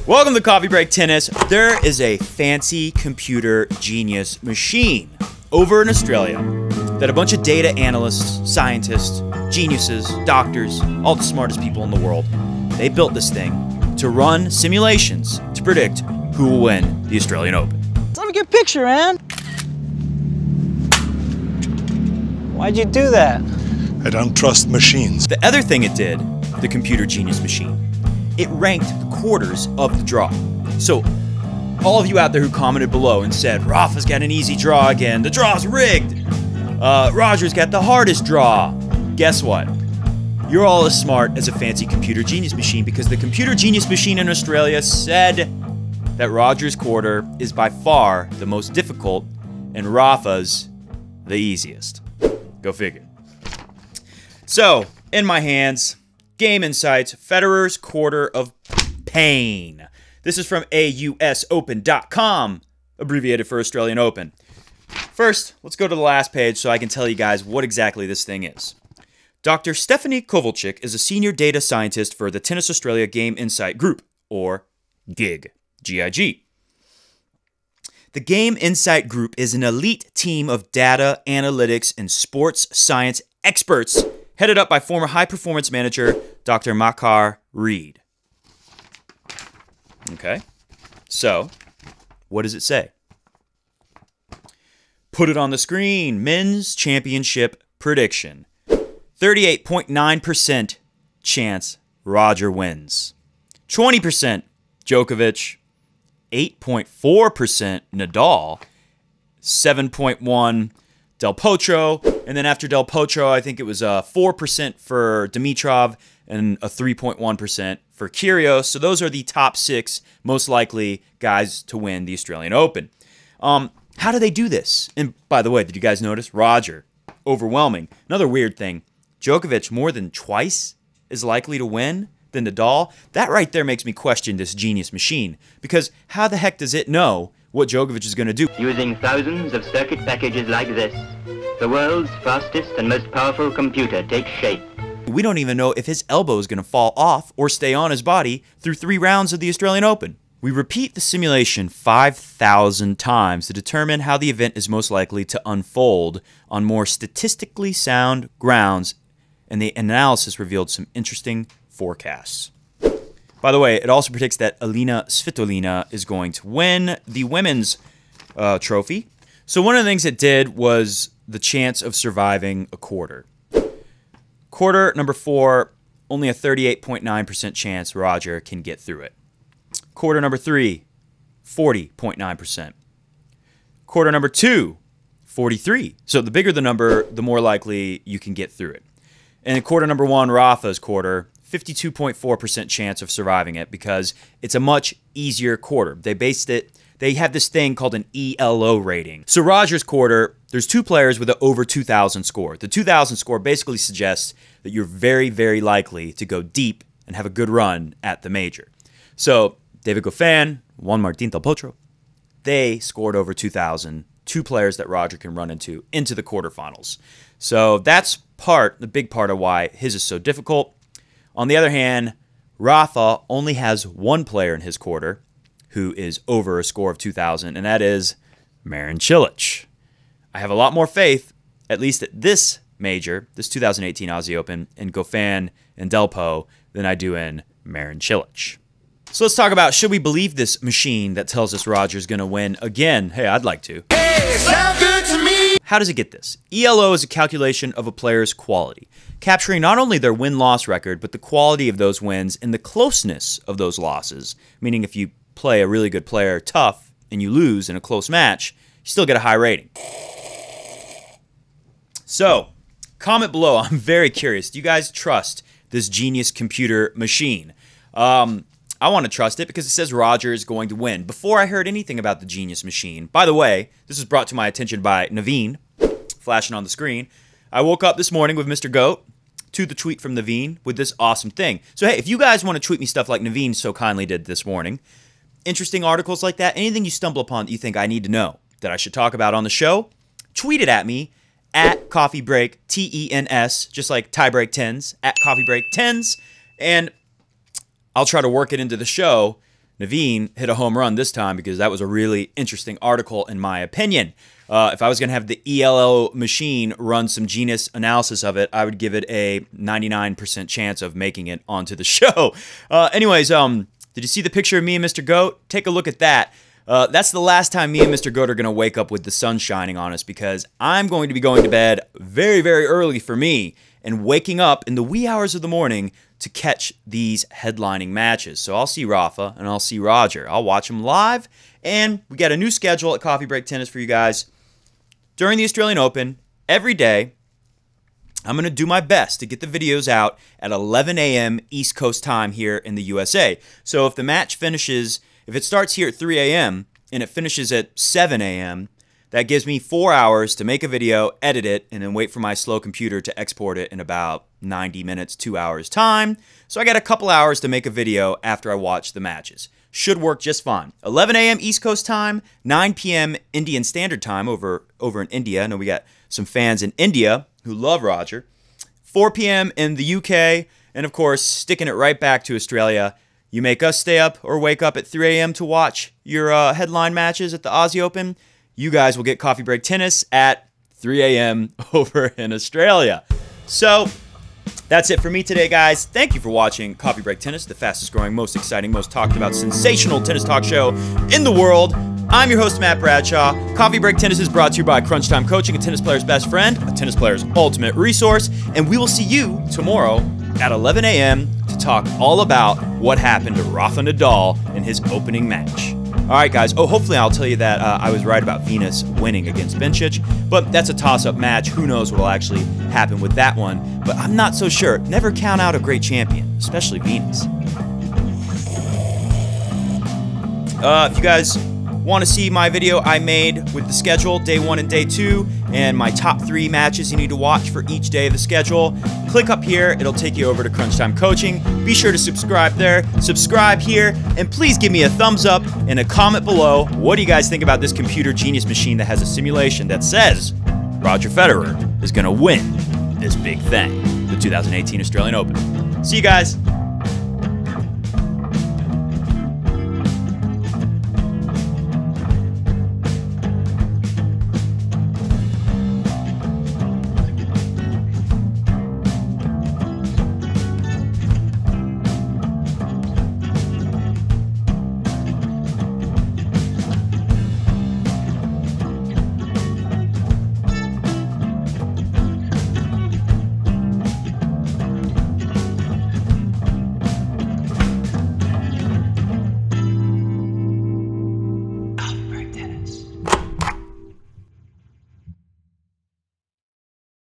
Welcome to Coffee Break Tennis. There is a fancy computer genius machine over in Australia that a bunch of data analysts, scientists, geniuses, doctors, all the smartest people in the world, they built this thing to run simulations to predict who will win the Australian Open. Let's have a good picture, man. Why'd you do that? I don't trust machines. The other thing it did, the computer genius machine, it ranked the quarters of the draw. So, all of you out there who commented below and said, Rafa's got an easy draw again, the draw's rigged, Roger's got the hardest draw. Guess what? You're all as smart as a fancy computer genius machine because the computer genius machine in Australia said that Roger's quarter is by far the most difficult and Rafa's the easiest. Go figure. So, in my hands, Game Insights, Federer's Quarter of Pain. This is from AUSOpen.com, abbreviated for Australian Open. First, let's go to the last page so I can tell you guys what exactly this thing is. Dr. Stephanie Kovalchik is a senior data scientist for the Tennis Australia Game Insight Group, or GIG, G-I-G. The Game Insight Group is an elite team of data, analytics, and sports science experts headed up by former high-performance manager Dr. Makar Reed. Okay, so what does it say? Put it on the screen. Men's championship prediction. 38.9% chance Roger wins. 20% Djokovic. 8.4% Nadal. 7.1% Del Potro, and then after Del Potro, I think it was 4% for Dimitrov and a 3.1% for Kyrgios. So those are the top 6 most likely guys to win the Australian Open. How do they do this? And by the way, did you guys notice? Roger, overwhelming. Another weird thing, Djokovic more than twice is likely to win than Nadal. That right there makes me question this genius machine, because how the heck does it know what Djokovic is going to do? Using thousands of circuit packages like this, the world's fastest and most powerful computer takes shape. We don't even know if his elbow is going to fall off or stay on his body through 3 rounds of the Australian Open. We repeat the simulation 5,000 times to determine how the event is most likely to unfold on more statistically sound grounds, and the analysis revealed some interesting forecasts. By the way, it also predicts that Alina Svitolina is going to win the women's trophy. So one of the things it did was the chance of surviving a quarter. Quarter number 4, only a 38.9% chance Roger can get through it. Quarter number 3, 40.9%. Quarter number 2, 43. So the bigger the number, the more likely you can get through it. And quarter number 1, Rafa's quarter, 52.4% chance of surviving it because it's a much easier quarter. They have this thing called an ELO rating. So Roger's quarter, there's 2 players with an over 2,000 score. The 2,000 score basically suggests that you're very, very likely to go deep and have a good run at the major. So David Goffin, Juan Martín Del Potro, they scored over 2,000, 2 players that Roger can run into the quarterfinals. So that's the big part of why his is so difficult. On the other hand, Rafa only has 1 player in his quarter who is over a score of 2,000, and that is Marin Cilic. I have a lot more faith, at least at this major, this 2018 Aussie Open, in Goffin and Delpo than I do in Marin Cilic. So let's talk about, should we believe this machine that tells us Roger's going to win again? Hey, I'd like to. Hey, sound good to me! How does it get this? ELO is a calculation of a player's quality, capturing not only their win-loss record, but the quality of those wins and the closeness of those losses. Meaning if you play a really good player tough and you lose in a close match, you still get a high rating. So, comment below. I'm very curious. Do you guys trust this genius computer machine? I want to trust it because it says Roger is going to win. Before I heard anything about the genius machine, by the way, this was brought to my attention by Naveen, flashing on the screen. I woke up this morning with Mr. Goat to the tweet from Naveen with this awesome thing. So hey, if you guys want to tweet me stuff like Naveen so kindly did this morning, interesting articles like that, anything you stumble upon that you think I need to know that I should talk about on the show, tweet it at me at Coffee Break, T-E-N-S, just like Tie Break 10s, at Coffee Break 10s, and I'll try to work it into the show Naveen hit a home run this time because that was a really interesting article in my opinion. If I was going to have the ELO machine run some genius analysis of it, I would give it a 99% chance of making it onto the show. Anyways, did you see the picture of me and Mr. Goat? Take a look at that. That's the last time me and Mr. Goat are going to wake up with the sun shining on us because I'm going to be going to bed very, very early for me and waking up in the wee hours of the morning to catch these headlining matches. So I'll see Rafa and I'll see Roger. I'll watch them live, and we got a new schedule at Coffee Break Tennis for you guys. During the Australian Open, every day, I'm going to do my best to get the videos out at 11 a.m. East Coast time here in the USA. So if the match finishes, if it starts here at 3 a.m. and it finishes at 7 a.m., that gives me 4 hours to make a video, edit it, and then wait for my slow computer to export it in about 90 minutes, 2 hours time. So I got a couple hours to make a video after I watch the matches. Should work just fine. 11 a.m. East Coast time, 9 p.m. Indian Standard Time over in India. I know we got some fans in India who love Roger. 4 p.m. in the UK, and of course, sticking it right back to Australia. You make us stay up or wake up at 3 a.m. to watch your headline matches at the Aussie Open. You guys will get Coffee Break Tennis at 3 a.m. over in Australia. So that's it for me today, guys. Thank you for watching Coffee Break Tennis, the fastest growing, most exciting, most talked about, sensational tennis talk show in the world. I'm your host, Matt Bradshaw. Coffee Break Tennis is brought to you by Crunch Time Coaching, a tennis player's best friend, a tennis player's ultimate resource. And we will see you tomorrow at 11 a.m. to talk all about what happened to Rafa Nadal in his opening match. All right, guys. Oh, hopefully I'll tell you that I was right about Venus winning against Bencic, but that's a toss-up match. Who knows what will actually happen with that one, but I'm not so sure. Never count out a great champion, especially Venus. If you guys want to see my video I made with the schedule, day 1 and day 2, and my top 3 matches you need to watch for each day of the schedule, click up here. It'll take you over to Crunch Time Coaching. Be sure to subscribe there, subscribe here, and please give me a thumbs up and a comment below. What do you guys think about this computer genius machine that has a simulation that says Roger Federer is going to win this big thing, the 2018 Australian Open? See you guys.